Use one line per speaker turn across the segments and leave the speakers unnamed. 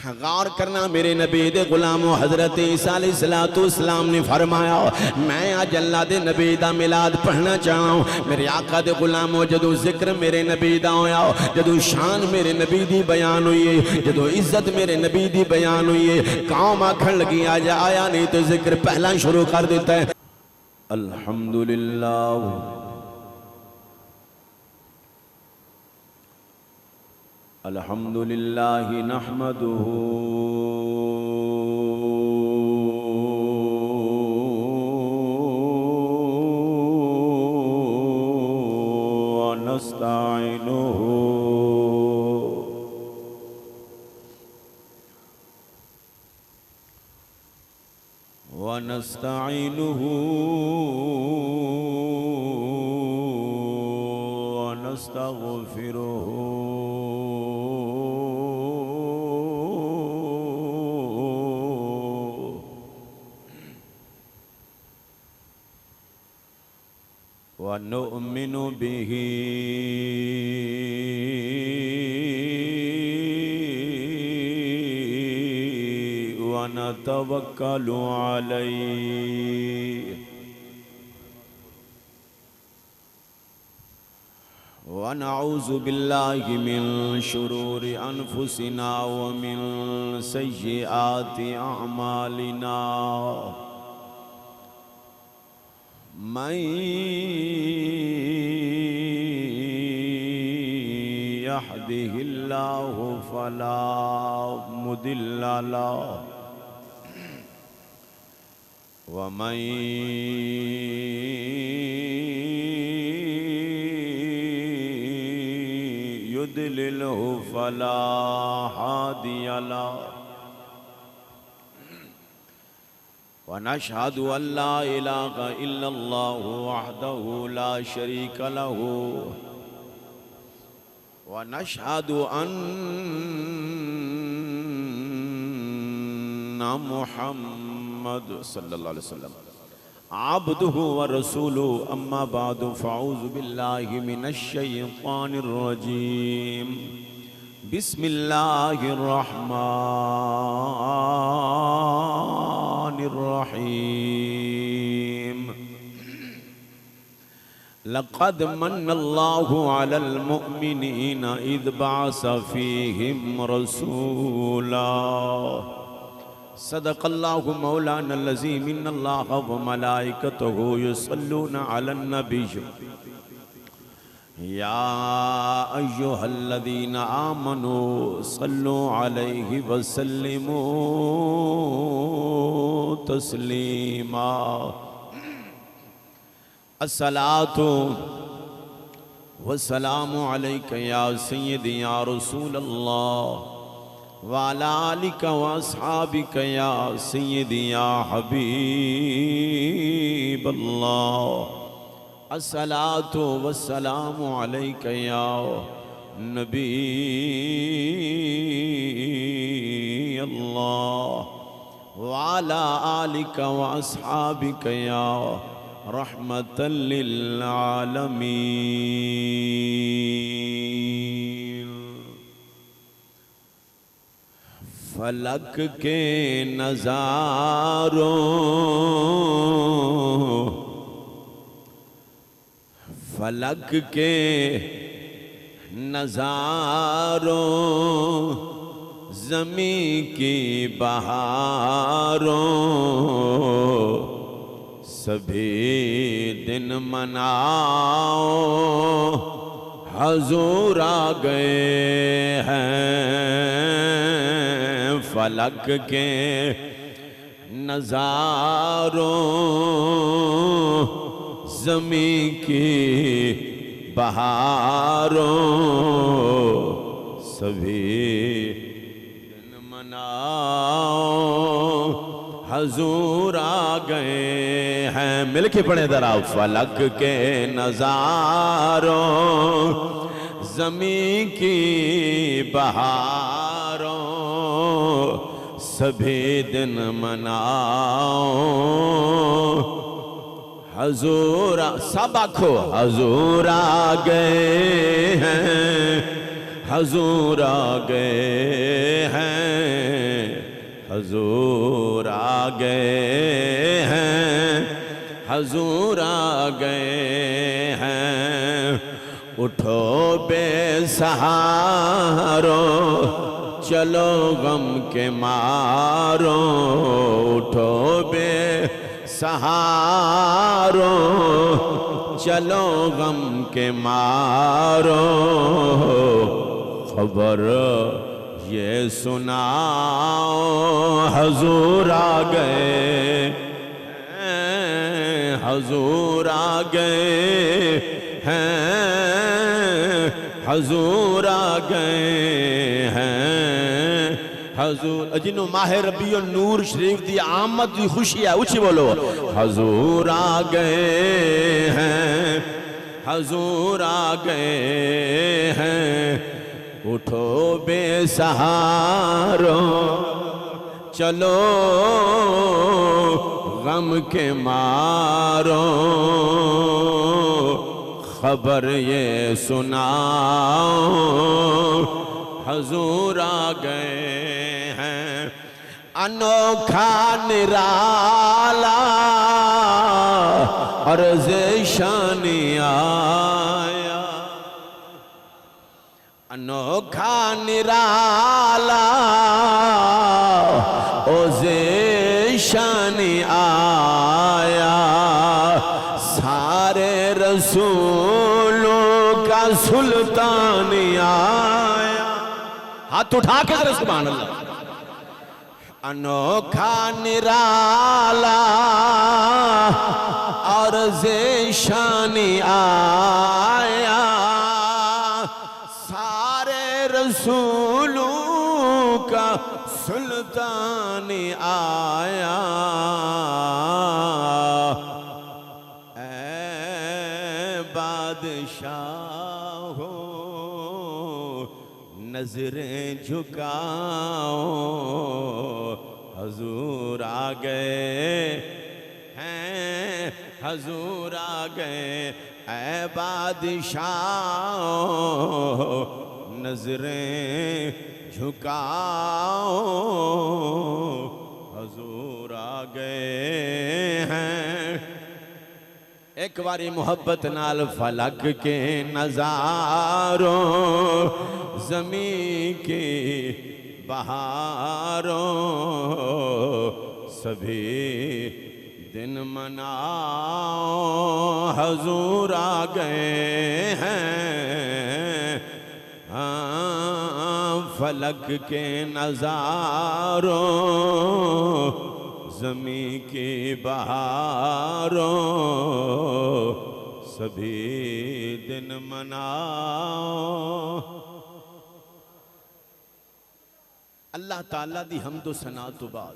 غور کرنا میرے نبی دے غلامو حضرت عیسیٰ علیہ السلام نے فرمایا میں آج اللہ دے نبی دا میلاد پڑھنا چاہا ہوں میرے آقا دے غلامو جدو ذکر میرے نبی دا ہویا جدو شان میرے نبی دی بیان ہوئی ہے جدو عزت میرے نبی دی بیان ہوئی ہے قوم آکھن لگی آجا آیا نہیں تو ذکر پہلا شروع کر دیتا ہے الحمدللہ الحمدللہ نحمده ونستعینه ونستغفره ونؤمن به ونتوكل عليه ونعوذ بالله من شرور أنفسنا ومن سيئات أعمالنا من يهده الله فلا مضل له ومن يضلله فلا هادي له ونشهد أن لا إله إلا الله وحده لا شريك له ونشهد أن محمد صلى الله عليه وسلم عبده ورسوله أما بعد فأعوذ بالله من الشيطان الرجيم بسم الله الرحمن الرحيم لقد من الله على المؤمنين إذ بعث فيهم رسولا صدق الله مولانا الذي من الله وملائكته يصلون على النبي يا أيها الذين آمنوا صلوا عليه وسلموا تسليما الصلاة والسلام عليك يا سيدي يا رسول الله وعلى آلك وأصحابك يا سيدي يا حبيب الله الصلاة والسلام عليك يا نبي الله وعلى آلك وأصحابك يا رحمة للعالمين فلک کے نظاروں فلک کے نظاروں زمین کی بہاروں سبھی دن مناؤ حضور آ گئے ہیں فلک کے نظاروں زمین کی بہاروں سبھی دن مناؤ حضور آ گئے ہیں مل کے پڑھیں ذرا فلک کے نظاروں زمین کی بہاروں سبھی دن مناؤ حضور سب آکھو حضور آ گئے ہیں حضور آ گئے ہیں حضور آ گئے ہیں، اٹھو بے سہارو چلو غم کے مارو، اٹھو بے سہارو چلو غم کے مارو، خبر یہ سناؤ حضور آ گئے ہیں، حضور آ گئے ہیں، حضور آ گئے ہیں، حضور جنہوں ماہ ربیع النور شریف دی آمد دی خوشی ہے اچھی بولو، حضور آ گئے ہیں، حضور آ گئے ہیں، اٹھو بے سہارو چلو غم کے مارو، خبر یہ سناؤ حضور آ گئے ہیں، انوکھا نرالا عرض شانی آیا، انوکھا نرالا عرض شانی آیا، سارے رسولوں کا سلطان آیا، ہاتھ اٹھا کے ذرا سبحان اللہ، انوکھا نرالا اور ذیشانی آیا، سارے رسولوں کا سلطان آیا، اے بادشاہ ہو نظریں جھکاؤ، حضور آ گئے ہیں، حضور آ گئے، اے بادشاہ نظریں جھکاؤ، حضور آ گئے ہیں، ایک باری محبت نال فلک کے نظاروں، زمین کی بہاروں، سبھی دن مناؤ، حضور آ گئے ہیں، فلک کے نظاروں، زمین کی بہاروں، سبھی دن مناؤ۔ اللہ تعالیٰ دی حمد و ثنا تو بعد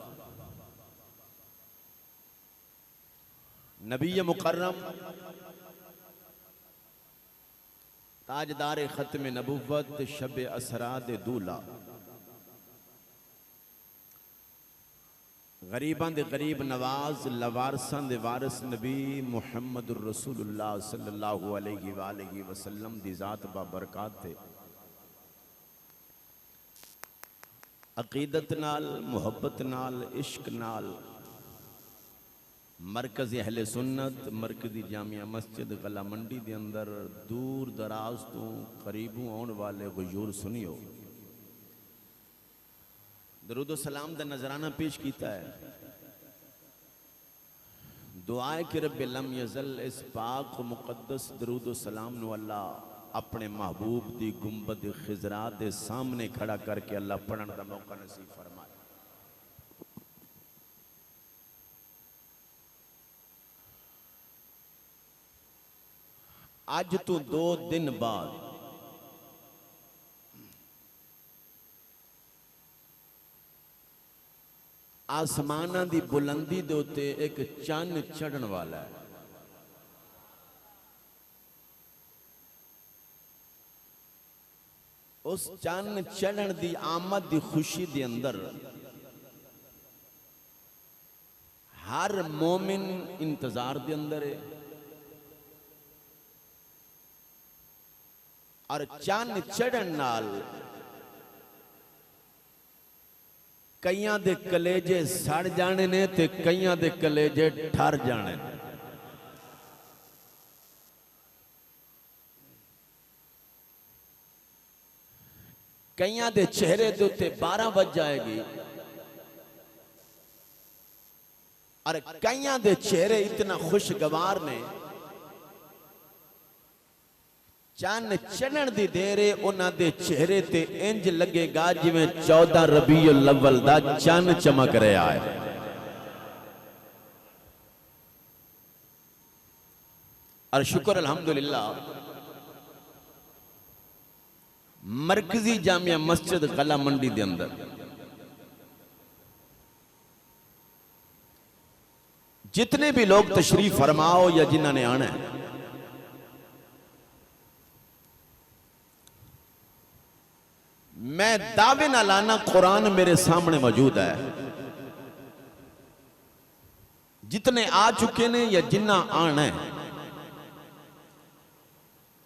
نبی مکرم تاجدار ختم نبوت شب اسرا دے دولا، غریباں دے غریب نواز، لوارساں دے وارث نبی محمد الرسول اللہ صلی اللہ علیہ وآلہ وسلم دی ذات بابرکات تھے، عقیدت نال، محبت نال، عشق نال، مرکز اہل سنت، مرکزی جامعہ مسجد غلہ منڈی دے اندر دور دراز تو قریبوں آن والے غیور سنیو، درود و سلام دا نظرانہ پیش کیتا ہے، دعائے کہ رب لم یزل اس پاک و مقدس درود و سلام نو اللہ اپنے محبوب دی گنبد خضرا دے سامنے کھڑا کر کے اللہ پڑھن دا موقع نصیب فرمائے۔ آج تو 2 دن بعد آسمانہ دی بلندی دوتے ایک چاند چڑھن والا ہے، اس چاند چڑھن دی آمد دی خوشی دی اندر ہر مومن انتظار دی اندر ہے، اور چاند چڑھن نال کئیاں دے کلیجے سڑ جانے نے تے کئیاں دے کلیجے ٹھر جانے نے، کئیاں دے چہرے دے تے 12 بج جائے گی اور کئیاں دے چہرے اتنا خوشگوار نے چاند چڑھن دی دیرے انہاں دے چہرے تے انج لگے گا جویں 14 ربیع الاول دا چاند چمک رہا ہے. اور شکر الحمدللہ مرکزی جامعہ مسجد غلہ منڈی دے اندر جتنے بھی لوگ تشریف فرماؤ یا جنہاں نے آنا ہے میں دعوے نہ لانا قرآن میرے سامنے موجود ہے. جتنے آ چکے نے یا جنہ آنا ہے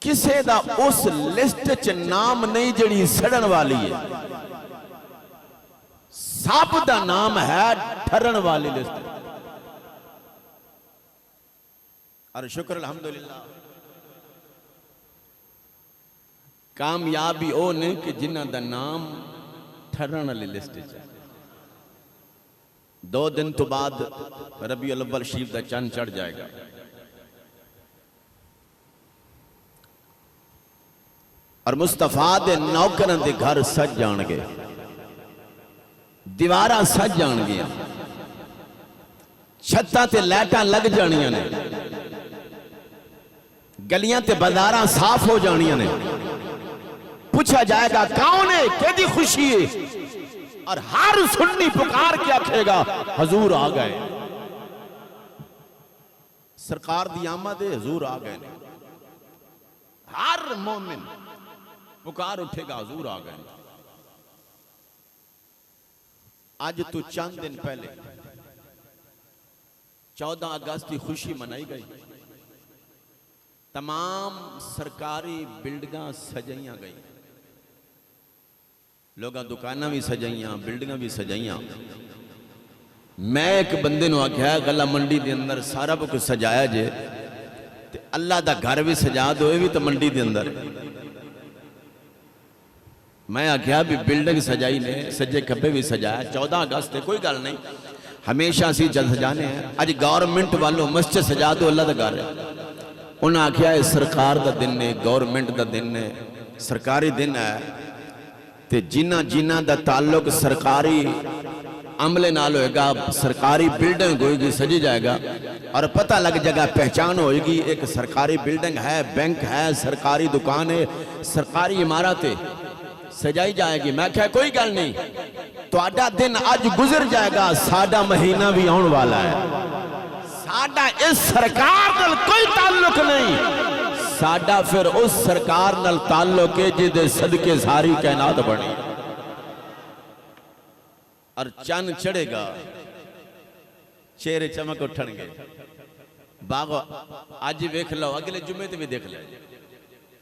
کسے دا اس لسٹ چ نام نہیں جڑی سڑن والی ہے, سب دا نام ہے ٹھرن والی لسٹ. اور شکر الحمدللہ کامیابی او نے کہ جنہ دا نام ٹھرن والی لسٹ ہے. 2 دن تو بعد ربیع الاول شریف دا چاند چڑھ جائے گا. اور مصطفیٰ دے نوکرن دے گھر سج جان گے, دیواراں سج جان گیا, چھتاں تے لائٹاں لگ جانیاں نے, گلیاں تے بازاراں صاف ہو جانیاں نے. پوچھا جائے گا کون ہے کیدی خوشی ہے, اور ہر سنی پکار کے آکھے گا حضور آ گئے. سرکار دی آمد ہے, حضور آ گئے. ہر مومن پکار اٹھے گا حضور آ گئے. آج تو چند دن پہلے 14 اگست کی خوشی منائی گئی. تمام سرکاری بلڈنگاں سجائیاں گئی, لوگاں دکاناں بھی سجائیاں, بلڈنگاں بھی سجائیاں. میں ایک بندے نو آکھیا غلہ منڈی دے اندر سارا کچھ سجایا جے تے اللہ دا گھر بھی سجا دو, بھی تو منڈی دے اندر. میں آکھیا بھی بلڈنگ سجائی نے, سجے کھبے بھی سجایا. 14 اگست کوئی گل نہیں, ہمیشہ اسی جل سجانے ہیں. اج گورنمنٹ والوں مسجد سجا دو, اللہ دا گھر ہے. انہاں آکھیا ہے سرکار دا دن ہے, گورنمنٹ دا دن ہے, سرکاری دن ہے, تے جنہ دا تعلق سرکاری عملے نال ہوئے گا, سرکاری بلڈنگ ہوئے گی, سجی جائے گا اور پتہ لگ جگہ پہچان ہوئے گی ایک سرکاری بلڈنگ ہے, بینک ہے, سرکاری دکان ہے, سرکاری عمارت ہے, سجائی جائے گی. میں کہا کوئی گل نہیں, تو آڈا دن آج گزر جائے گا, ساڈا مہینہ بھی آن والا ہے. ساڈا اس سرکار نال کوئی تعلق نہیں, ساڈا پھر اس سرکار نال تعلق ہے جدے صدقے ساری کائنات بنی. اور چاند چڑھے گا, چہرے چمک اٹھن گے. باغ آج ویکھ لو, اگلے جمعے تے بھی دیکھ لے,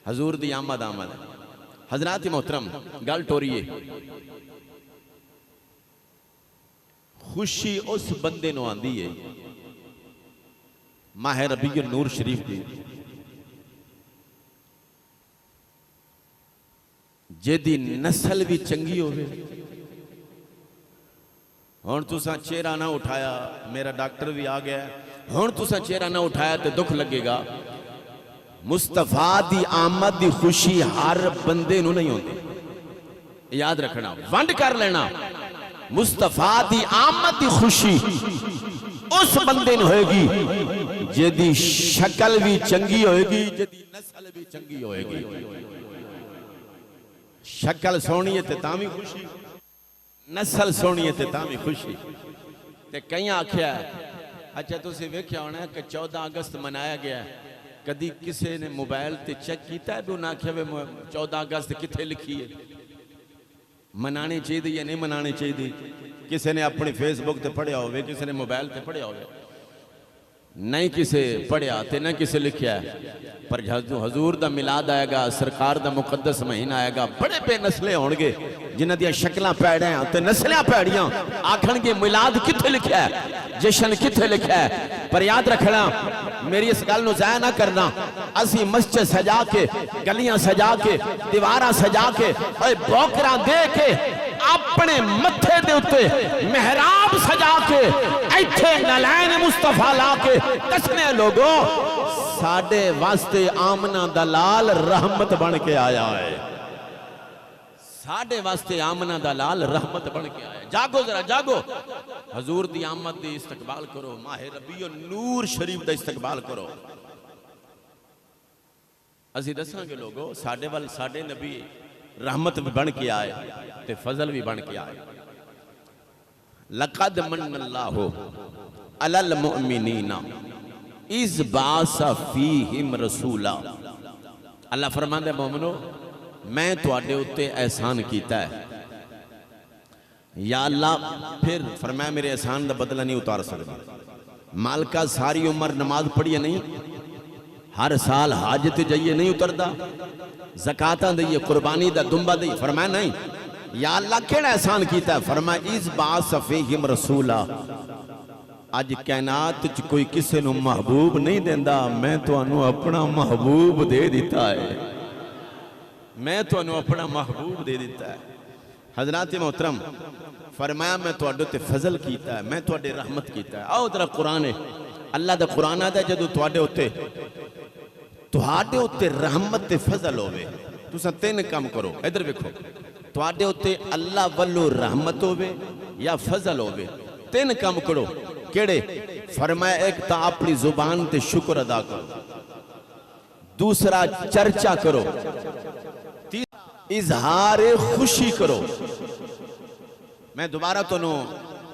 حضور دی آمد آمد. حضرات محترم گل ٹوریے, خوشی اس بندے نو آندی ہے ماہ ربیع النور شریف دی جیدی نسل بھی چنگی ہوئے. ہون تساں چہرہ نہ اٹھایا, میرا ڈاکٹر بھی آ گیا, ہون تساں چہرہ نہ اٹھایا تے دکھ لگے گا. مصطفیٰ دی آمد دی خوشی ہر بندے نو نہیں ہوندی, یاد رکھنا, ونڈ کر لینا. مصطفیٰ دی آمد دی خوشی اس بندے نو ہوئے گی جیدی شکل بھی چنگی ہوئے گی, جیدی نسل بھی چنگی ہوئے گی. شکل سونی ہے تے تامی خوشی, نسل سونی ہے تے تامی خوشی. تے کہیں آکھیا ہے, اچھا تو سے ویکھیا ہونا ہے کہ 14 اگست منایا گیا ہے, کدی کسے نے موبائل تے چیک کیتا ہے بھی انہاں آکھیا 14 اگست کتھے لکھی ہے, منانے چاہیے دی یا نہیں منانے چاہیے دی. کسے نے اپنی فیس بک تے پڑھیا ہوئے, کسے نے موبائل تے پڑھیا ہوئے, نہیں کسے پڑھیا تے نہ کسے لکھیا ہے. پر حضور دا میلاد آئے گا, سرکار دا مقدس مہینہ آئے گا, بڑے بے نسلیں ہونگے جنہ دیا شکلاں پیڑے ہیں تے نسلیاں پیڑیاں, آکھن گے میلاد کتھے لکھیا ہے, جشن کتھے لکھیا ہے. پر یاد رکھنا میری اس گل نو ضائع نہ کرنا اسی مسجد سجا کے گلیاں سجا کے دیواراں سجا کے اے بوکراں دے کے اپنے متھے دے اتے محراب سجا کے ایتھے نلائن مصطفیٰ لا کے کسنے لوگوں ساڑھے واسطے آمنہ دلال رحمت بن کے آیا ہے ساڑھے واسطے آمنہ دلال رحمت بن کے آیا ہے جاگو ذرا جاگو حضور دی آمد دی استقبال کرو ماہ ربیع نور شریف دا استقبال کرو اسی دساں گے لوگو ساڑھے وال ساڑھے نبی رحمت بھی بن کے آئے تے فضل بھی بن کے آئے لَقَدْ مَنَّ اللَّهُ عَلَى الْمُؤْمِنِينَ اِذْ بَعَثَ فِيهِمْ رَسُولًا اللہ فرماندے مومنو میں تو آڈے اتے احسان کیتا ہے یا اللہ پھر فرمایا میرے احسان دا بدلہ نہیں اتار سکتا مالکہ ساری عمر نماز پڑھیے نہیں ہر سال حاجت جائیے نہیں اتر دا زکاتاں دئیے قربانی دا دنبا دئیے فرمایا نہیں یا اللہ کیڑا احسان کیتا ہے فرمایا اِذْ بَعَثَ فِيهِمْ رَسُولًا آج کائنات کوئی کسے نو محبوب نہیں دیندہ میں تو انو اپنا محبوب دے دیتا ہے میں تو انو اپنا محبوب دے دیتا ہے حضرات محترم فرمایا میں تو اڈو تے فضل کیتا ہے میں تو اڈے رحمت کیتا ہے آؤ درہ قرآن ہے اللہ دا قرآن آدھا جدو تو اڈے ہوتے رحمت تے فضل ہوئے تو سا تین کام کرو ادھر بکھو تو اڈے ہوتے اللہ والو رحمت ہوئے یا فضل ہوئے تین کام کرو کیڑے فرمایا ایک تا اپنی زبان تے شکر ادا کرو دوسرا چرچا کرو اظہار خوشی کرو میں دوبارہ تو نو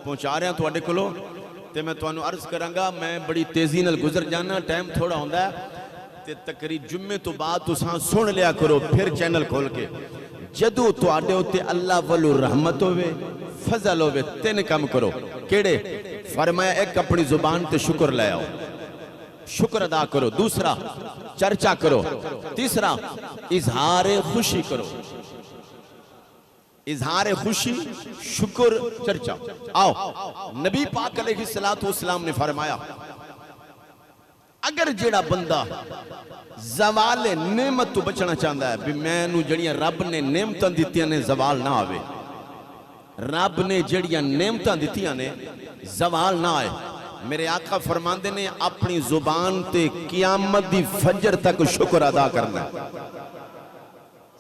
پہنچا رہا ہوں تو اڈے کلو تے میں تو انو عرض کرانگا میں بڑی تیزی نل گزر جانا ٹائم تھوڑا ہوندہ ہے تے تقریب جمعے تو بعد تو ساں سن لیا کرو پھر چینل کھول کے جدو تو آڈے ہوتے اللہ والو رحمت ہوئے فضل ہوئے تین کام کرو کیڑے فرمایا ایک اپنی زبان تے شکر لے آؤ شکر ادا کرو دوسرا چرچا کرو تیسرا اظہار خوشی کرو اظہار خوشی شکر چرچا آؤ نبی پاک علیہ السلام نے فرمایا اگر جیڑا بندہ زوال نعمت تو بچنا چاہتا ہے بھی میں نو جڑیاں رب نے نعمتاں دیتیاں نے زوال نہ آوے رب نے جڑیاں نعمتاں دیتیاں نے زوال نہ آئے میرے آقا فرماندے نے اپنی زبان تے قیامت دی فجر تک شکر ادا کرنا ہے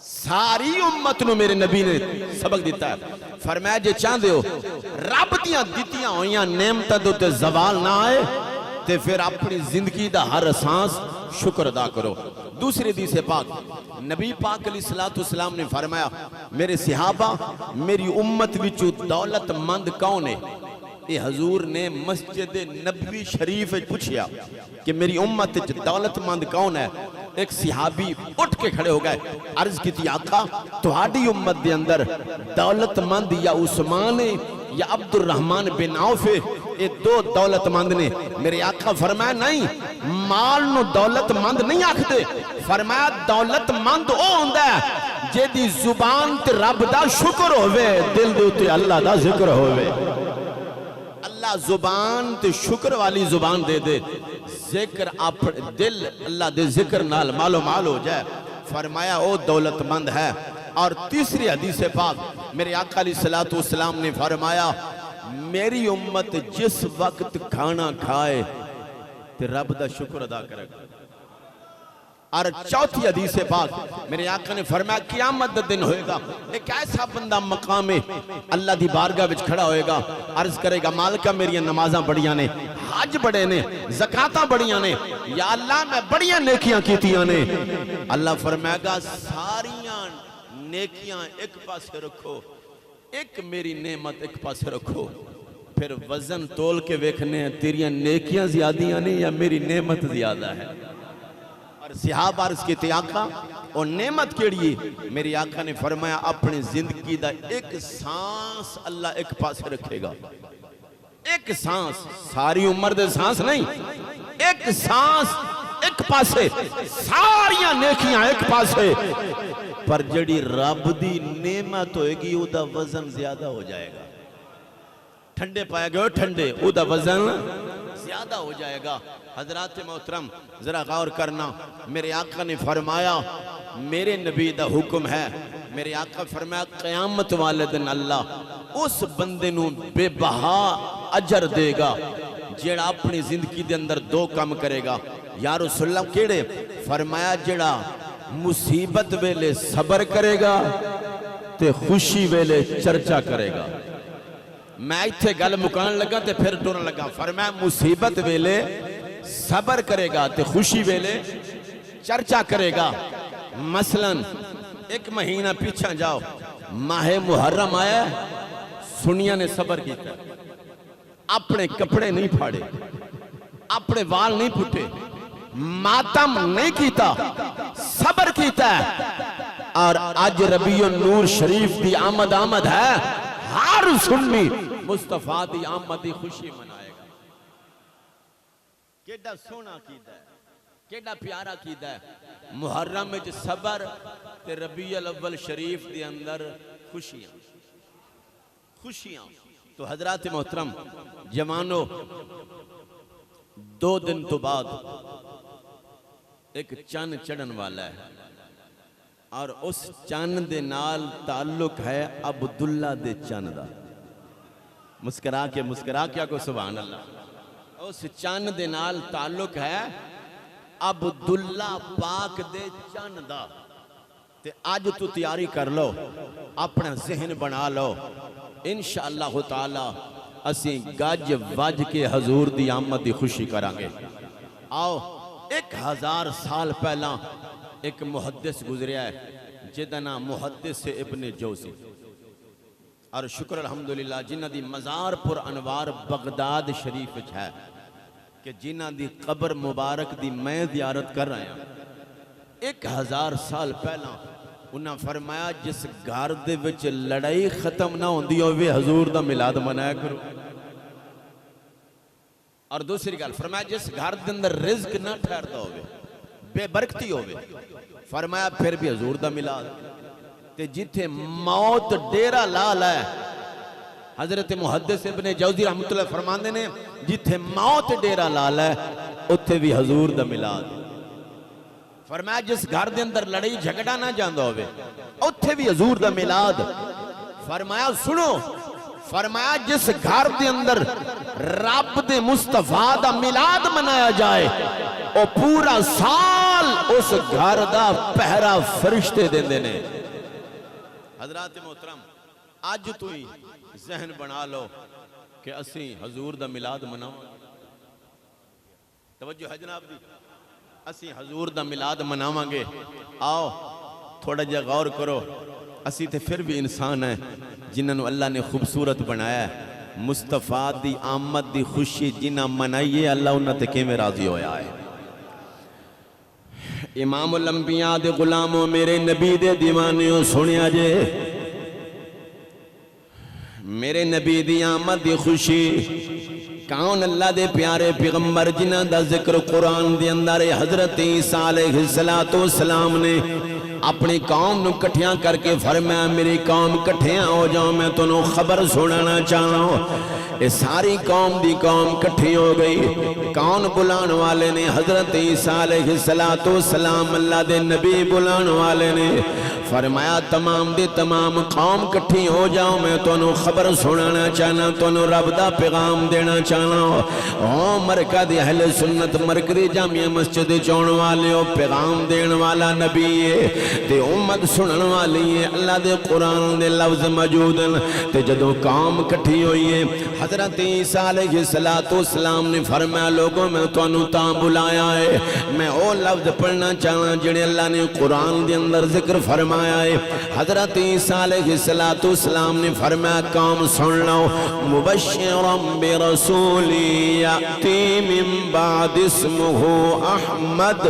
ساری امت نو میرے نبی نے سبق دیتا ہے فرمایا جے چاہندے ہو رب دیاں دیتیاں ہویاں نعمتاں تے زوال نہ آئے تے پھر اپنی زندگی دا ہر سانس شکر ادا کرو دوسری حدیث پاک نبی پاک علیہ السلام نے فرمایا میرے صحابہ میری امت وچوں دولت مند کون ہے یہ حضور نے مسجد نبوی شریف پوچھیا کہ میری امت دولت مند کون ہے ایک صحابی اٹھ کے کھڑے ہو گئے عرض کی تھی آقا تہاڈی امت دے اندر دولت مند یا عثمان یا عبد الرحمن بن عوف یہ دو دولت مند نے میرے آقا فرمایا نہیں مال نو دولت مند نہیں آکھتے فرمایا دولت مند او ہوندہ ہے جے دی زبان تے رب دا شکر ہوئے دل دوتے اللہ دا ذکر ہوئے اللہ زبان تے شکر والی زبان دے دے ذکر دل اللہ دے ذکر نال مالو مال ہو جائے فرمایا او دولت مند ہے اور تیسری حدیث پاک میرے آقا علیہ السلام نے فرمایا میری امت جس وقت کھانا کھائے تے رب دا شکر ادا کرے گا اور چوتھی حدیث پاک میرے آقا نے فرمایا قیامت دا دن ہوئے گا ایک ایسا بندہ مقام اللہ دی بارگاہ وچ کھڑا ہوئے گا عرض کرے گا مالکہ میری نمازاں بڑیاں نے حج بڑے نے زکاتاں بڑیاں نے یا اللہ میں بڑیاں نیکیاں کیتیاں نے اللہ فرمائے گا ساریاں نیکیاں ایک پاسے رکھو ایک میری نعمت ایک پاسے رکھو پھر وزن تول کے ویکھنے ہیں تیریاں نیکیاں زیادیاں نہیں یا میری نعمت زیادہ ہے اور صحابہ عرض کی تھی آقا اور نعمت کیڑی میری آقا نے فرمایا اپنی زندگی دا ایک سانس اللہ ایک پاسے رکھے گا ایک سانس ساری عمر دے سانس نہیں ایک سانس ایک پاسے ساریاں نیکیاں ایک پاسے پر جڑی رب دی نعمت ہوئے گی او دا وزن زیادہ ہو جائے گا ٹھنڈے پائے گئے ٹھنڈے او دا وزن زیادہ ہو جائے گا۔ حضرات محترم ذرا غور کرنا، میرے آقا نے فرمایا میرے نبی دا حکم ہے، میرے آقا فرمایا قیامت والے دن اللہ اس بندے نو بے بہا اجر دے گا جیڑا اپنی زندگی دے اندر دو کام کرے گا۔ یا رسول اللہ کیڑے؟ فرمایا جیڑا مصیبت ویلے صبر کرے گا تے خوشی ویلے چرچا کرے گا۔ میں ایتھے گل مکان لگا تے پھر ٹورن لگا۔ فرمایا مصیبت ویلے صبر کرے گا تے خوشی ویلے چرچا کرے گا۔ مثلا ایک مہینہ پیچھا جاؤ، ماہ محرم آیا، سنیا نے صبر کیتا، اپنے کپڑے نہیں پھاڑے، اپنے وال نہیں پھٹے، ماتم نہیں کیتا، صبر کیتا ہے۔ اور آج ربیع النور شریف دی آمد ہے، ہر سنی مصطفیٰ دی آمد دی خوشی منائے گا۔ کیڑا سونا کیتا ہے، کیڑا پیارا کیتا ہے۔ محرم وچ صبر تے ربیع الاول شریف دی اندر خوشیاں۔ تو حضرات محترم جوانو، 2 دن تو بعد ایک چاند چڑھن والا ہے، اور اس چاند دے نال تعلق ہے عبداللہ دے چاند دا۔ مسکرا کیا کو سبحان اللہ۔ اس چاند دے نال تعلق ہے عبداللہ پاک دے چاند دا۔ تے آج تو تیاری کر لو، اپنا ذہن بنا لو، انشاءاللہ تعالی اسی گج وج کے حضور دی آمد دی خوشی کرانگے۔ آؤ، 1000 سال پہلا ایک محدث گزریا ہے جدہ نام محدث ابن جوزی، اور شکر الحمدللہ جنہ دی مزار پر انوار بغداد شریف ہے کہ جنہ دی قبر مبارک دی میں زیارت کر رہا ہیں۔ 1000 سال پہلا انہاں فرمایا جس گھر دے وچ لڑائی ختم نہ ہوندی ہوئے حضور دا میلاد منایا کرو۔ اور دوسری گل فرمایا جس گھر دے اندر رزق نہ ٹھہرتا ہوئے، بے برکتی ہوئے، فرمایا پھر بھی حضور دا میلاد۔ تے جتھے موت ڈیرہ لال ہے، حضرت محدث ابن جوزی رحمت اللہ فرماندے نے جتھے موت ڈیرہ لال ہے اتھے بھی حضور دا میلاد۔ فرمایا جس گھر دے اندر لڑائی جھگڑا نہ جاندہ ہوئے اتھے بھی حضور دا میلاد۔ فرمایا سنو، فرمایا جس گھر دے اندر رب دے مصطفیٰ دا میلاد منایا جائے او پورا سال اس گھر دا پہرا فرشتے دیں دینے۔ حضرات محترم آج تو ہی ذہن بنا لو کہ اسی حضور دا میلاد مناؤ۔ توجہ ہے جناب دی، اسی حضور دا میلاد مناواں گے۔ آؤ تھوڑا جا غور کرو، اسی تے پھر بھی انسان ہیں جنہوں اللہ نے خوبصورت بنایا ہے۔ مصطفیٰ دی آمد دی خوشی جنہ منائیے اللہ انہوں تے کیمیں راضی ہویا ہے۔ امام الانبیاء دے غلاموں میرے نبی دے دیوانیوں سنیا جے، میرے نبی دی آمد دی خوشی کون اللہ دے پیارے پیغمبر جنہ دا ذکر قرآن دے اندر حضرت عیسیٰ علیہ السلام نے اپنی قوم نو کٹھیاں کر کے فرمایا میری قوم کٹھیاں ہو جاؤ، میں تنوں خبر سنانا چاہنا ہوں۔ یہ ساری قوم دی قوم کٹھی ہو گئی۔ کون بلان والے نے؟ حضرت عیسیٰ علیہ السلام اللہ دے نبی بلان والے نے فرمایا تمام دی تمام قوم کٹھی ہو جاؤ، میں تنوں خبر سنانا چاہنا، تنوں رب دا پیغام دینا چاہنا ہوں۔ مرکز اہل سنت مرکزی جامعہ مسجد چون والے ہو، پیغام دین والا نبی ہے تے امت سنن والی ہے، اللہ دے قرآن دے لفظ موجود ہیں۔ تے جدوں قوم کٹھی ہوئی ہے حضرت عیسیٰ علیہ السلام نے فرمایا لوگوں میں تانوں تاں بلایا ہے، میں او لفظ پڑھنا چاہنا جڑے اللہ نے قرآن دے اندر ذکر فرمایا ہے۔ حضرت عیسیٰ علیہ السلام نے فرمایا قوم سن لو، مبشرا برسول یأتی من بعد اسمہ احمد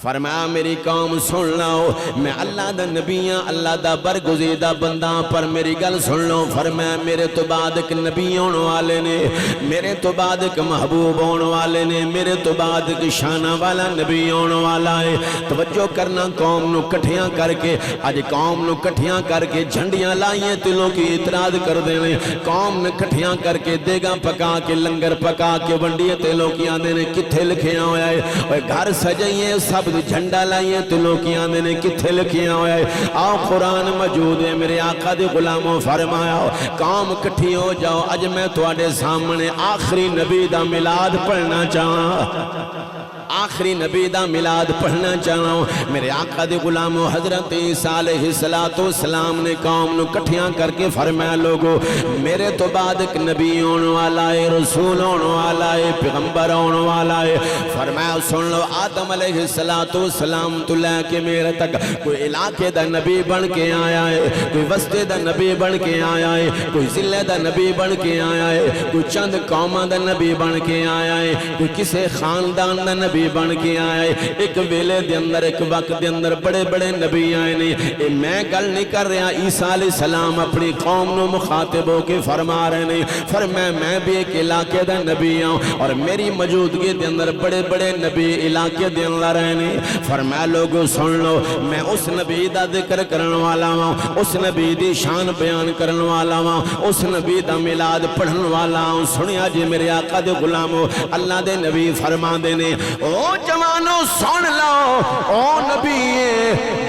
فرمایا میری قوم سن لو میں اللہ دا نبی ہاں اللہ دا برگزیدہ بندہ پر میری گل سن لو فرمایا میرے تو بعد ایک نبی ہونے والے نے میرے تو بعد ایک محبوب ہونے والے نے میرے تو بعد ایک شانہ والا نبی ہونے والا ہے توجہ کرنا قوم نو کٹھیاں کر کے آج قوم نو کٹھیاں کر کے جھنڈیاں لائیں تلوں کی اعتراض کر دینے قوم نے کٹھیاں کر کے دیگاں پکا کے لنگر پکا کے ونڈیاں تلوں کی آندے نے کتھے لکھیاں ہویا ہے اور گھر سجائیں سب جھنڈا لائیں تلوں کی آندے نے کتھے لکھیاں ہویا ہے آؤ قرآن موجود ہے میرے آقا دے غلاموں فرمایا قوم کٹھی ہو جاؤ اج میں تواڈے سامنے آخری نبی دا میلاد پڑھنا چاہاں آخری نبی دا میلاد پڑھنا چاہنا ہوں میرے آقا دے غلاموں حضرت عیسیٰ علیہ السلام نے قوم نو کٹھیاں کر کے فرمایا لوگو میرے تو بعد ایک نبی ہونے والا ہے رسول ہونے والا ہے پیغمبر ہونے والا ہے فرمایا سن لو آدم علیہ السلام تو لے کے میرے تک کوئی علاقے دا نبی بن کے آیا ہے کوئی وسطے دا نبی بن کے آیا ہے کوئی ضلع دا نبی بن کے آیا ہے کوئی چند قومہ دا نبی بن کے آیا ہے کوئی کسے خاندان دا نبی بن کے آئے ایک ویلے دے اندر ایک وقت دے اندر بڑے بڑے نبی آئے نہیں میں گل نہیں کر رہا عیسیٰ علیہ السلام اپنی قوم نو مخاطب ہو کے فرما رہے نہیں فرمایا میں بھی ایک علاقے دا نبی ہوں اور میری موجودگی دے اندر بڑے بڑے نبی علاقے دے اندر رہے نہیں فرمایا لوگو سن لو میں اس نبی دا ذکر کرن والا ہوں اس نبی دی شان بیان کرن والا ہوں اس نبی دا میلاد پڑھن والا ہوں سنیا جی میرے آقا دے غلامو اللہ دے نبی فرما دینے او جوانو سن لو او نبی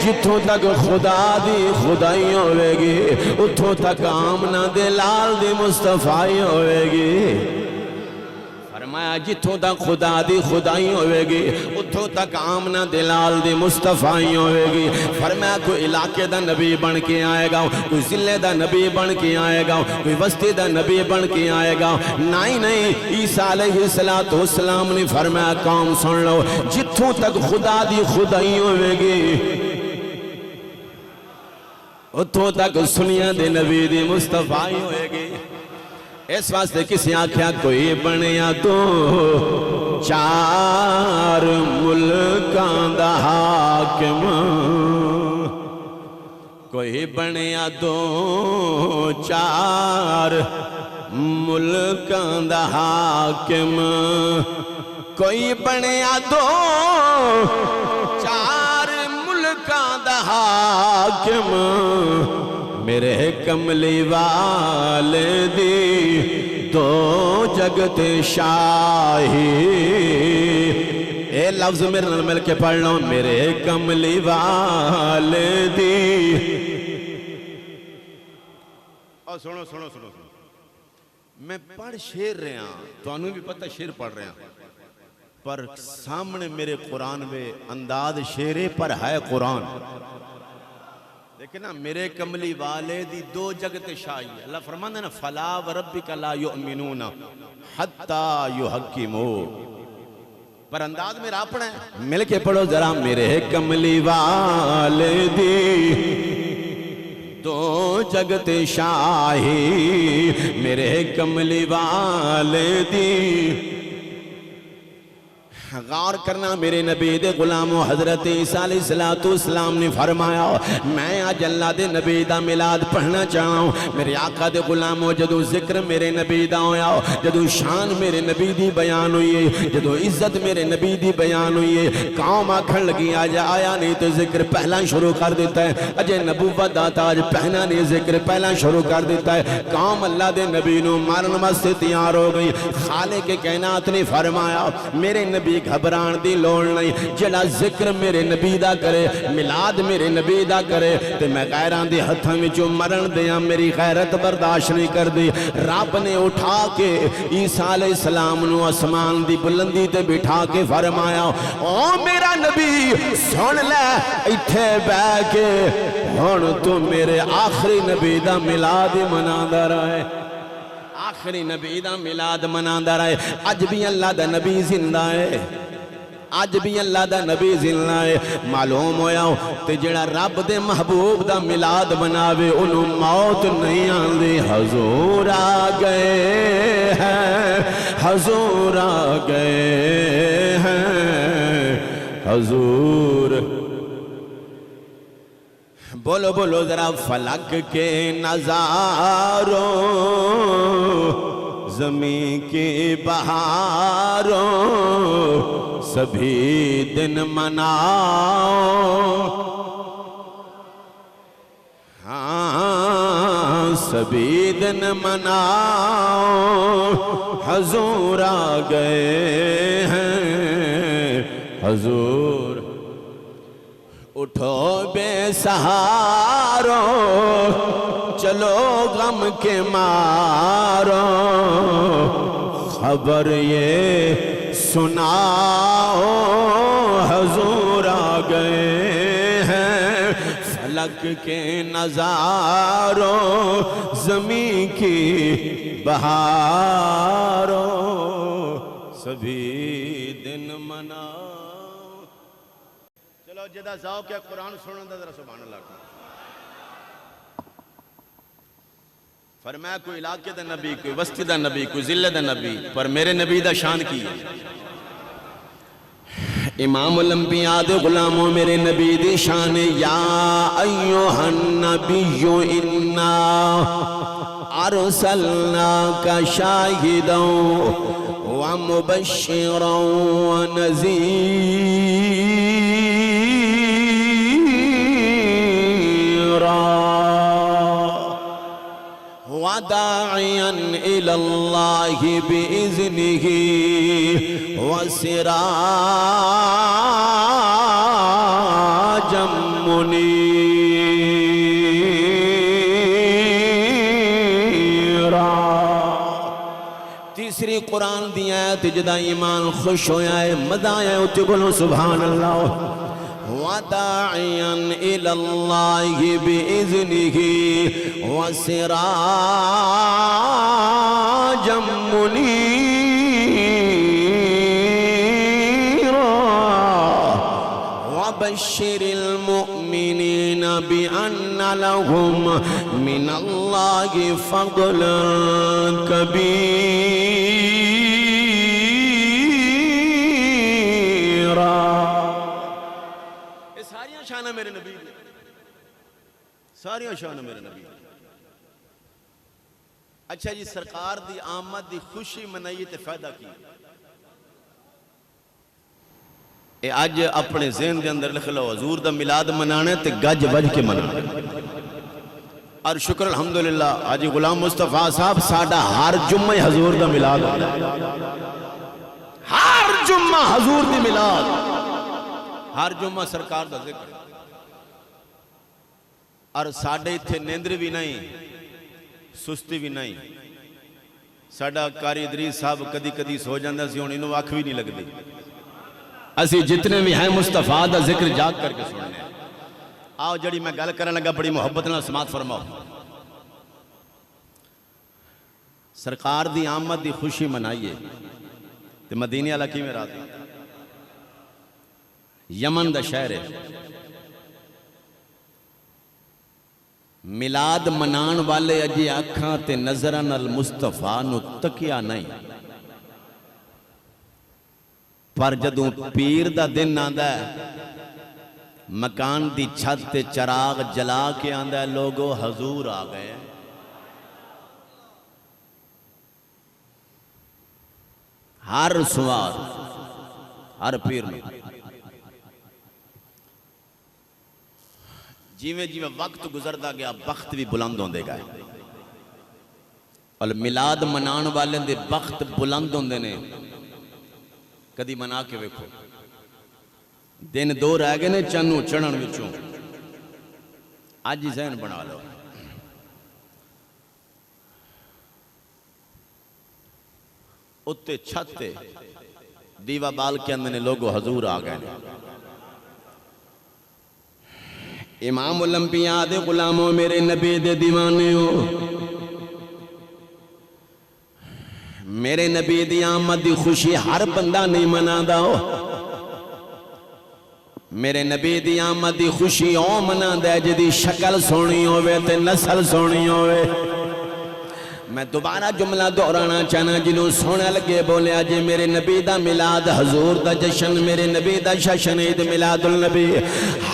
جتوں تک خدا دی خدائی ہوئے گی اتھوں تک آمنہ دے لال دی مصطفیٰ ہوئے گی فرمایا جتوں تک خدا دی خدائی ہوئے گی اتھوں تک آمنہ دلال دی مصطفیٰ ہوئے گی فرمایا کوئی علاقے دا نبی بن کے آئے گا کوئی ضلع دا نبی بن کے آئے گا کوئی وسطی دا نبی بن کے آئے گا نہیں عیسیٰ علیہ السلام نے فرمایا قوم سن لو جتوں تک خدا دی خدائی ہوئے گی اتھوں تک سنیا دے نبی دی مصطفیٰ ہوئے گی اس واسطے کسی آنکھیا کوئی بنیا تو چار ملکان دا حاکم کوئی بنیا تو چار ملکان دا حاکم کوئی بنیا تو چار ملکان دا حاکم میرے کملی والدی دو جگت شاہی اے لفظ میرے نال مل کے پڑھ لوں میرے کملی والدی اور سنو میں پڑھ شیر رہے ہیں تو انہوں بھی پتہ شیر پڑھ رہے ہیں پر سامنے میرے قرآن میں انداز شیرے پر ہے قرآن دیکھیں نا میرے کملی والدی دو جگت شاہی اللہ فرماندے نا فلا وربک لا یؤمنون حتی یحکمو پر انداز میرا اپنا ہے مل کے پڑھو ذرا میرے کملی والدی دو جگت شاہی میرے کملی والدی غور کرنا میرے نبی دے غلامو حضرت عیسیٰ علیہ السلام نے فرمایا میں آج اللہ دے نبی دا میلاد پڑھنا چاہاں ہوں میرے آقا دے غلامو جدو ذکر میرے نبی دا ہویا جدو شان میرے نبی دی بیان ہوئی ہے جدو عزت میرے نبی دی بیان ہوئی ہے قوم آکھن لگی آج آیا نہیں تو ذکر پہلا شروع کر دیتا ہے اجے نبوت دا تاج پہنا نہیں ذکر پہلا شروع کر دیتا ہے قوم اللہ دے نبی نو مارن واسطے تیار ہو گئی خالق کائنات نے فرمایا میرے نبی گھبران دی لوڑ نہیں جڑا ذکر میرے نبی دا کرے میلاد میرے نبی دا کرے تے میں غیران دی ہتھاں وچوں مرن دیاں میری غیرت برداشت نہیں کر دی رب نے اٹھا کے عیسیٰ علیہ السلام نو آسمان دی بلندی تے بٹھا کے فرمایا او میرا نبی سن لے ایتھے بیٹھ کے ہن تو میرے آخری نبی دا میلاد مناندا رہے آخری نبی دا میلاد مناندا رہے اج بھی اللہ دا نبی زندہ ہے اج بھی اللہ دا نبی زندہ ہے معلوم ہویا تے جڑا رب دے محبوب دا میلاد مناوے انہوں موت نہیں آندی حضور آ گئے ہیں حضور آ گئے ہیں حضور. بولو بولو ذرا فلک کے نظاروں زمین کی بہاروں سبھی دن مناؤ. ہاں سبھی دن مناؤ حضور آ گئے ہیں حضور. اٹھو بے سہاروں چلو غم کے مارو خبر یہ سناؤ حضور آ گئے ہیں. فلک کے نظاروں زمین کی بہاروں سبھی دن مناؤ. چلو جدہ ذوق ہے قرآن سنن دا ذرا سبحان اللہ. فرمایا کوئی علاقے دا نبی کوئی وسطی دا نبی کوئی ضلع دا نبی پر میرے نبی دا شان کی ہے. امام الانبیاء دے غلاموں میرے نبی دی شان یا ایوہ النبی انا ارسلناک شاہدا ومبشرا ونذیرا وداعیا الی اللہ بإذنہ وسراجا منیرا. تیسری قرآن دی آیت جدا ایمان خوش ہویا ہے مدہ آیا ہے بولو سبحان اللہ. وداعیا الی اللہ بإذنہ وسراجا منیرا وبشر المؤمنین بأن لهم من اللہ فضلا کبیرا. ساریاں شانہ میرے نبی دی ساریاں شانہ میرے نبی دی. اچھا جی سرکار دی آمد دی خوشی منائی تے فائدہ کی. اے آج اپنے ذہن دے اندر لکھ لو حضور دا ملاد منانے تے گج بج کے منانے. اور شکر الحمدللہ حاجی غلام مصطفیٰ صاحب ساڑھا ہر جمعہ حضور دا ملاد ہر جمعہ حضور دی ملاد ہر جمعہ سرکار دا ذکر. اور ساڑھے تھے نیندر بھی نہیں سستی بھی نہیں. ساڑھا کاری ادریس صاحب کدی کدی سو جاندہ سی ہونی نو آنکھ بھی نہیں لگ دی. اسی جتنے بھی ہیں مصطفیٰ دا ذکر جاگ کر کے سننے. آؤ جڑی میں گل کرنے لگا بڑی محبت نہ سماعت فرماؤ. سرکار دی آمد دی خوشی منائیے تے مدینہ علاقی میں رات یمن دا شہر ہے. ملاد منان والے اجی آکھاں تے نظرن المصطفیٰ نو تکیا نہیں. پر جدوں پیر دا دن آندہ ہے مکان دی چھت تے چراغ جلا کے آندہ ہے لوگو حضور آ گئے. ہر سوار ہر پیر میں جیویں جیویں وقت گزردا گیا بخت بھی بلند ہوندے گئے. اور ملاد منان والے دے بخت بلند ہوندے نے. کدی منا کے ویکھو دن دو رہ گئے نے چنو چڑھن وچوں اج ہی ذہن بنا لو. اتے چھتے دیوہ بال کے اندر نے لوگو حضور آ گئے. امام الانبیاء دے غلاموں میرے نبی دے دیوانے ہو. میرے نبی دی آمد دی خوشی ہر بندہ نہیں منادا ہو. میرے نبی دی آمد دی خوشی منا دے جدی شکل سونی ہوئے تے نسل سونی ہوئے. میں دوبارہ جملہ دہرانا چاہنا جنہوں سونا لگے بولیا جی میرے نبی دا میلاد حضور دا جشن میرے نبی دا جشن عید میلاد النبی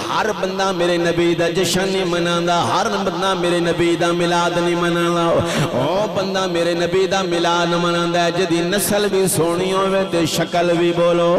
ہر بندہ میرے نبی دا جشن نہیں مناندا ہر بندہ میرے نبی دا میلاد نہیں مناندا او بندہ میرے نبی دا میلاد مناندا ہے جدی نسل بھی سونی ہوئے تے شکل بھی بولو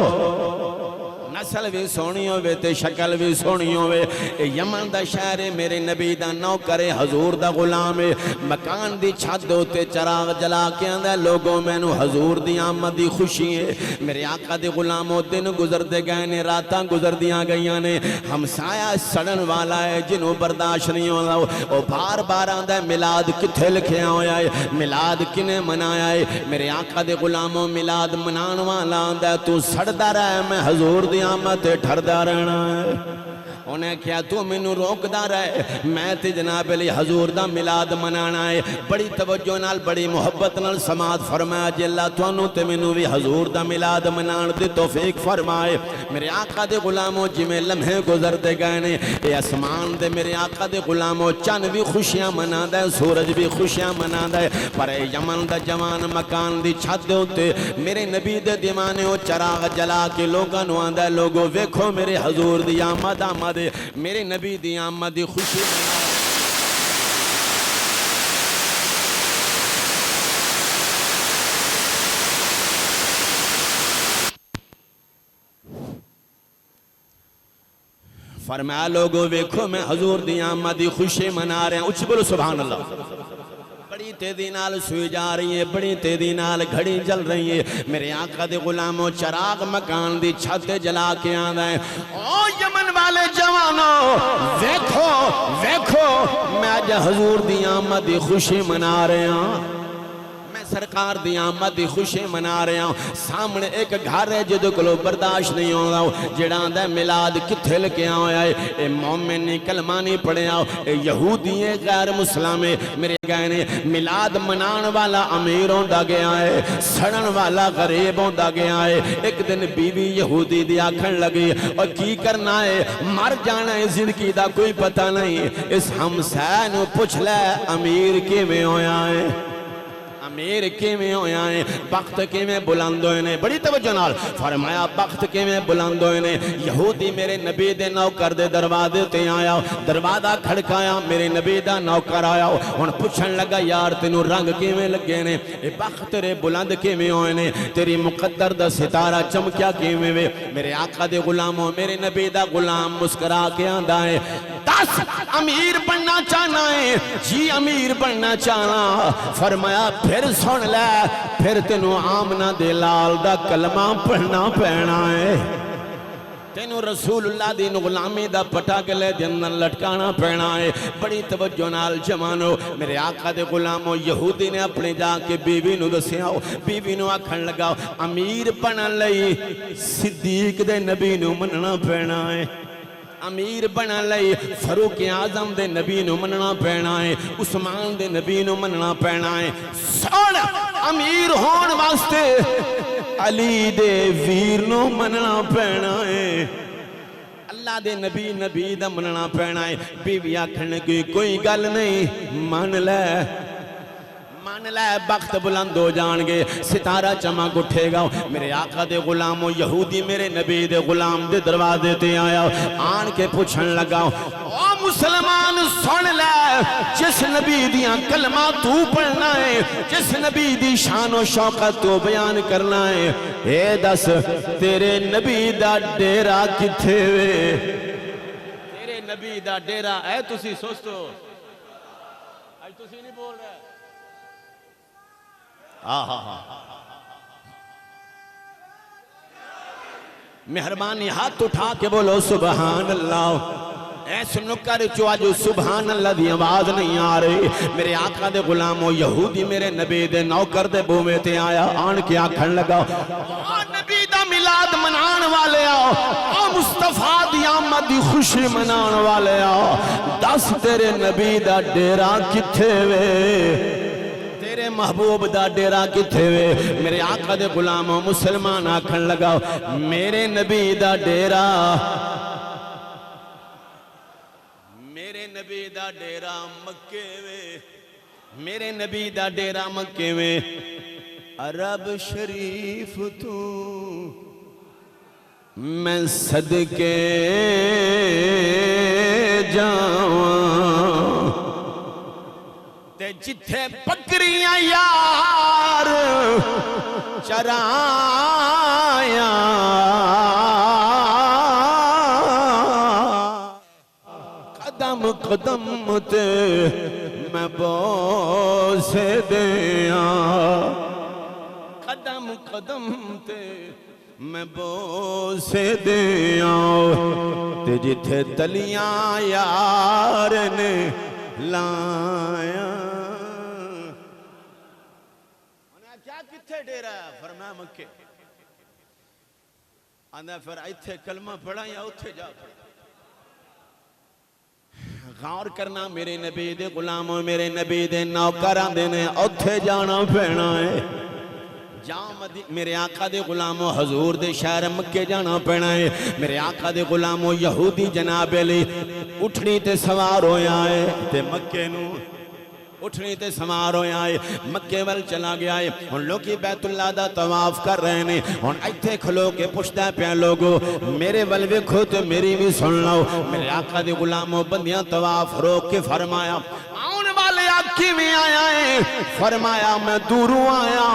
نسل بھی سونی ہوئے تے شکل بھی سونی ہوئے یمن دا شہر میرے نبی دا نوکر حضور دا غلام مکان دی چھت ہوتے چراغ جلا کے آندھا لوگوں میں نو حضور دی آمد دی خوشی ہے میرے آقا دے غلاموں دن گزر دے گئے نے راتاں گزر دیاں گئیاں نے ہمسایہ سڑن والا ہے جنہوں برداشت نہیں ہوتا وہ بار بار آندھا ہے میلاد کتھے لکھے ہویا ہے میلاد کنے منایا ہے میرے آقا دے غلاموں میلاد منان والا آندھا ہے تو سڑدہ رہا ہے میں حضور دی آمد ٹھردہ رہنا ہے انہیں کیا تو منو روک دا رہے میں تے جناب علی حضور دا میلاد منانا ہے بڑی توجہ نال بڑی محبت نال سماعت فرمایا جی اللہ توانو تے منو بھی حضور دا میلاد منان دے توفیق فرمائے میرے آقا دے غلاموں جی میں لمحے گزر دے گئے نے اے اسمان دے میرے آقا دے غلاموں چند بھی خوشیاں منا دے سورج بھی خوشیاں منا دے پر اے یمن دا جوان مکان دی چھت دے ہوتے میرے نبی دے دیوانے ہو چراغ جلا کے لوگاں نو آندہ لوگوں ویکھو میرے حضور دی آمد آمد میرے نبی دی آمد دی خوشی منا فرمایا لوگوں ویکھو میں حضور دی آمد دی خوشی منا رہے ہیں اچھ بولو سبحان اللہ بڑی تیزی نال سوئی جا رہی ہے بڑی تیزی نال گھڑی جل رہی ہے میرے آقا دے غلاموں چراغ مکان دی چھت جلا کے آندہ ہے او یمن والے جوانوں ویکھو ویکھو میں آج حضور دی آمد دی خوشی منا رہے ہیں سرکار دی آمد دی خوشی منا رہے ہیں سامنے ایک گھر ہے جدو کلو برداشت نہیں ہو رہا جڑا آندہ میلاد کتھے لکے آیا ہے اے مومن نہیں کلمہ نہیں پڑھے آؤ اے یہودی ہے غیر مسلم ہے میرے گئے میلاد منان والا امیر ہوندہ گیا ہے سڑن والا غریب ہوندہ گیا ہے ایک دن بیوی یہودی دی آکھن لگی اور کی کرنا ہے مر جانا ہے زندگی دا کوئی پتہ نہیں اس ہمسائے نو پوچھ لے امیر کے میں ہویا ہے امیر کے میں ہویا ہیں بخت کے میں بلند ہوئے نے بڑی توجہ نال فرمایا بخت کے میں بلند ہوئے نے یہودی میرے نبی دے نوکر دے دروازے تے آیا دروازہ کھڑکایا میرے نبی دا نوکر آیا ان پوچھن لگا یار تینوں رنگ کے میں لگے نے اے بخت تیرے بلند کے میں ہوئے نے تیری مقدر دا ستارہ چمکیا کے میں وے میرے آقا دے غلاموں میرے نبی دا غلام مسکرا کے آندہ ہے 10 امیر بننا چاہنا ہے جی امیر بننا چاہنا فرمایا پھر سن لے پھر تینوں آمنہ دے لال دا کلمہ پڑھنا پہنا ہے تینوں رسول اللہ دی غلامی دا پٹا گلے دن لٹکانا پہنا ہے بڑی توجہ نال جوانو میرے آقا دے غلاموں یہودی نے اپنے جا کے بیوی نو دسیاؤ بیوی نو آکھن لگاؤ امیر بنن لئی صدیق دے نبی نو مننا پہنا ہے امیر بنا لئی فاروق اعظم دے نبی نو مننا پینا ہے عثمان دے نبی نو مننا پینا ہے سن امیر ہون واسطے علی دے ویر نو مننا پینا ہے اللہ دے نبی دا مننا پینا ہے بیوی آکھن کی کوئی گل نہیں مان لے مان لے بخت بلند ہو جان گے ستارہ چمک اٹھے گا میرے آقا دے غلاموں یہودی میرے نبی دے غلام دے دروازے تے آیا آن کے پوچھن لگا او مسلمان سن لے جس نبی دیاں کلمہ تو پڑھنا ہے جس نبی دی شان و شوقت تو بیان کرنا ہے اے دس تیرے نبی دا ڈیرا کتھے وے تیرے نبی دا ڈیرا اے تسی سوچو آج تسی نہیں بول رہے مہربانی ہاتھ اٹھا کے بولو سبحان اللہ ایسے نکر چواجو سبحان اللہ دی آواز نہیں آ رہی میرے آقا دے غلاموں یہودی میرے نبی دے نوکر دے بومے تے آیا آن کے آکھن لگا نبی دا میلاد منان والے آؤ مصطفیٰ دی آمد دی خوشی منان والے آؤ دس تیرے نبی دا ڈیرا کتھے وے تیرے محبوب دا ڈیرا کتھے وے میرے آقا دے غلاموں مسلمان آکھن لگا میرے نبی دا ڈیرا میرے نبی دا ڈیرا مکے وے میرے نبی دا ڈیرا مکے میں عرب شریف تو میں صدقے جاواں تے جتھے بکریاں یار چرایا قدم قدم تے میں بوسے دیاں قدم قدم تے میں بوسے دیاں تے جتھے تلیاں یار نے لایا انہیں کیا کتھے ڈیرا ہے فرمایا مکے آندھا پھر ایتھے کلمہ پڑھا یا اتھے جا پڑھا غور کرنا میرے نبی دے غلاموں میرے نبی دے نوکران دے نے اتھے جانا پھینا ہے میرے آقا دے غلاموں حضور دے شہر مکے جانا پڑنا ہے میرے آقا دے غلاموں یہودی جناب علی اٹھنی تے سوار ہویا ہے تے مکے نو اٹھنی تے سوار ہویا ہے مکے وال چلا گیا ہے ان لوگی بیت اللہ دا طواف کر رہے ہیں ان ایتھے کھلو کے پشتہ پہ لوگو میرے ولوے کھو تو میری بھی سن لو میرے آقا دے غلاموں بندیاں طواف روک کے فرمایا آن والے آقی میں آیا ہے فرمایا میں دوروں آیا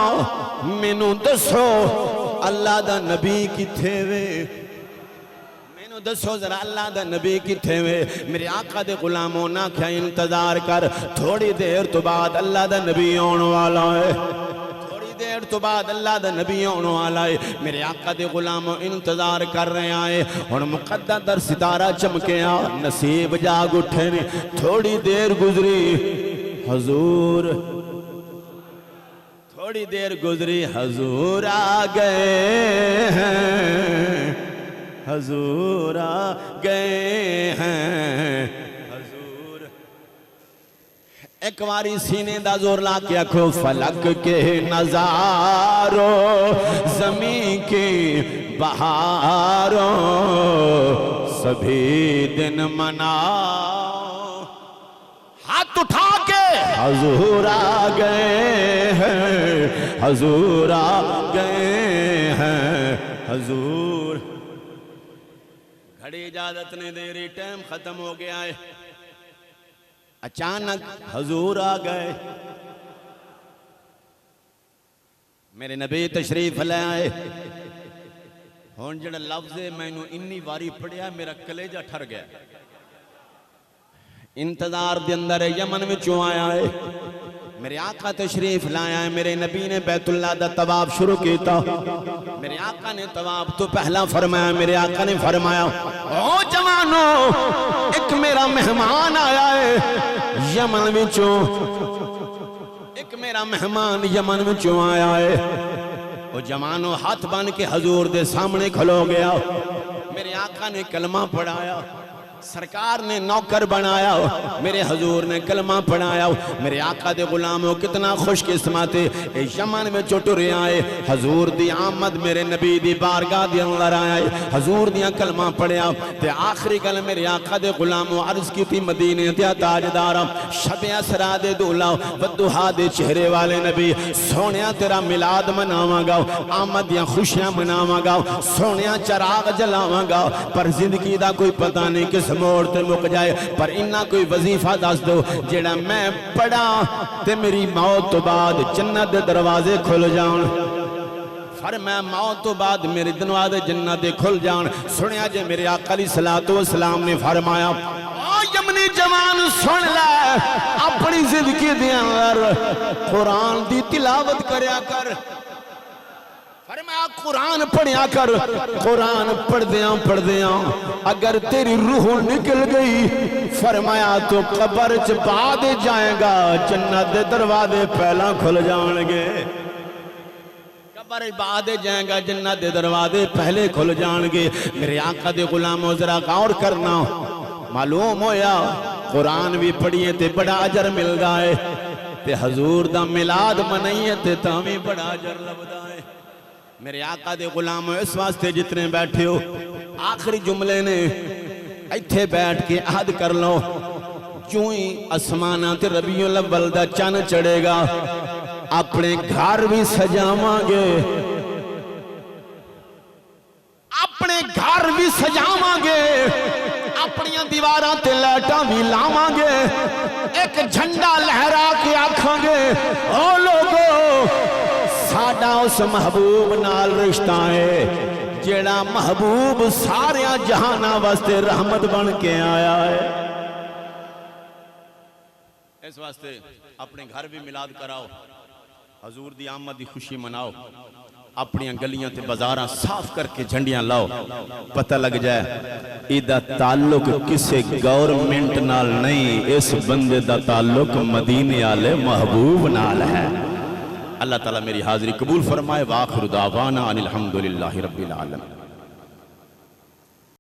مینوں دسو اللہ دا نبی کتھے وے مینوں دسو ذرا اللہ دا نبی کتھے وے میرے آقا دے غلاموں نہ کیا انتظار کر تھوڑی دیر تو بعد اللہ دا نبی آن والا ہے تھوڑی دیر تو بعد اللہ دا نبی آن والا ہے میرے آقا دے غلاموں انتظار کر رہے آئے اور مقدر در ستارہ چمکیا نصیب جاگ اٹھے نے تھوڑی دیر گزری حضور تھوڑی دیر گزری حضور آ گئے ہیں حضور آ گئے ہیں حضور ایک واری سینے دا زور لا کے اکھو فلک کے نظاروں زمین کی بہاروں سبھی دن مناؤ ہاتھ اٹھا کے حضور آ گئے ہیں حضور آ گئے ہیں حضور گھڑی اجازت نے دیری ٹائم ختم ہو گیا ہے اچانک حضور آ گئے میرے نبی تشریف لے آئے ہون جڑا لفظ ہے میں انہوں انی واری پڑھیا میرا کلیجہ ٹھر گیا انتظار دے اندر یمن میں چوں آیا ہے میرے آقا تشریف لایا ہے میرے نبی نے بیت اللہ دا طواف شروع کیتا میرے آقا نے طواف تو پہلا فرمایا میرے آقا نے فرمایا او جوانو ایک میرا مہمان آیا ہے یمن میں چوں ایک میرا مہمان یمن میں چوں آیا ہے وہ جوانو ہاتھ بان کے حضور دے سامنے کھلو گیا میرے آقا نے کلمہ پڑھایا سرکار نے نوکر بنایا میرے حضور نے کلمہ پڑھایا میرے آقا دے غلاموں کتنا خوش قسمت یمن میں چٹورے آئے حضور دی آمد میرے نبی دی بارگاہ دی اندر آئے حضور دیاں کلمہ پڑھیا تے آخری کل میرے آقا دے غلاموں عرض کی تھی مدینے دیا تاجدارا شب اسرا دے دولا ودہا دے چہرے والے نبی سونیا تیرا ملاد مناواں گا آمد دیاں خوشیاں مناواں گا سونیا چراغ جلاواں گا پر زندگی دا کوئی پتہ نہیں کس موڑ تے مک جائے پر انہا کوئی وظیفہ دس دو جیڑا میں پڑھا تے میری موت تو بعد جنت دے دروازے کھل جاؤں فرمایا موت تو بعد میرے دروازے جنت دے کھل جاؤں سنیا جے میرے آقا علیہ السلام نے فرمایا او یمنی جوان سن لے اپنی زندگی دے اندر قرآن دی تلاوت کریا کر فرمایا قرآن پڑھیا کر قرآن پڑھ دیاں اگر تیری روح نکل گئی فرمایا تو قبر چپا دے جائے گا جنت دے دروازے پہلا کھل جائیں گے قبر بعد جائیں گا جنت دے دروازے پہلے کھل جائیں گے میرے آقا دے غلاموں ذرا غور کرنا معلوم ہویا قرآن بھی پڑھیے تے بڑا اجر مل گائے تے حضور دا ملاد منائیے تے تامی بڑا اجر لبدا ہے میرے آقا دے غلاموں اس واسطے جتنے بیٹھے ہو آخری جملے نے ایتھے بیٹھ کے عہد کر لو جو ہی اسمانہ تے ربیع الاول دا چن چڑھے گا اپنے گھر بھی سجاواں گے، اپنے گھر بھی سجاواں گے، اپنیاں دیواراں تے لائٹاں بھی لاواں گے، ایک جھنڈا لہرا کے آکھاں گے او لوگو ساڈا اس محبوب نال رشتہ ہے جیڑا محبوب سارے جہانہ واسطے رحمت بن کے آیا ہے۔ اس واسطے اپنے گھر بھی میلاد کراؤ، حضور دی آمد دی خوشی مناؤ، اپنی گلیاں تے بازاراں صاف کر کے جھنڈیاں لاؤ، پتہ لگ جائے ایدہ تعلق کسے گورنمنٹ نال نہیں، اس بندے دا تعلق مدینے آلے محبوب نال ہے۔ اللہ تعالیٰ میری حاضری قبول فرمائے۔ وآخر دعوانا ان الحمدللہ رب العالمین۔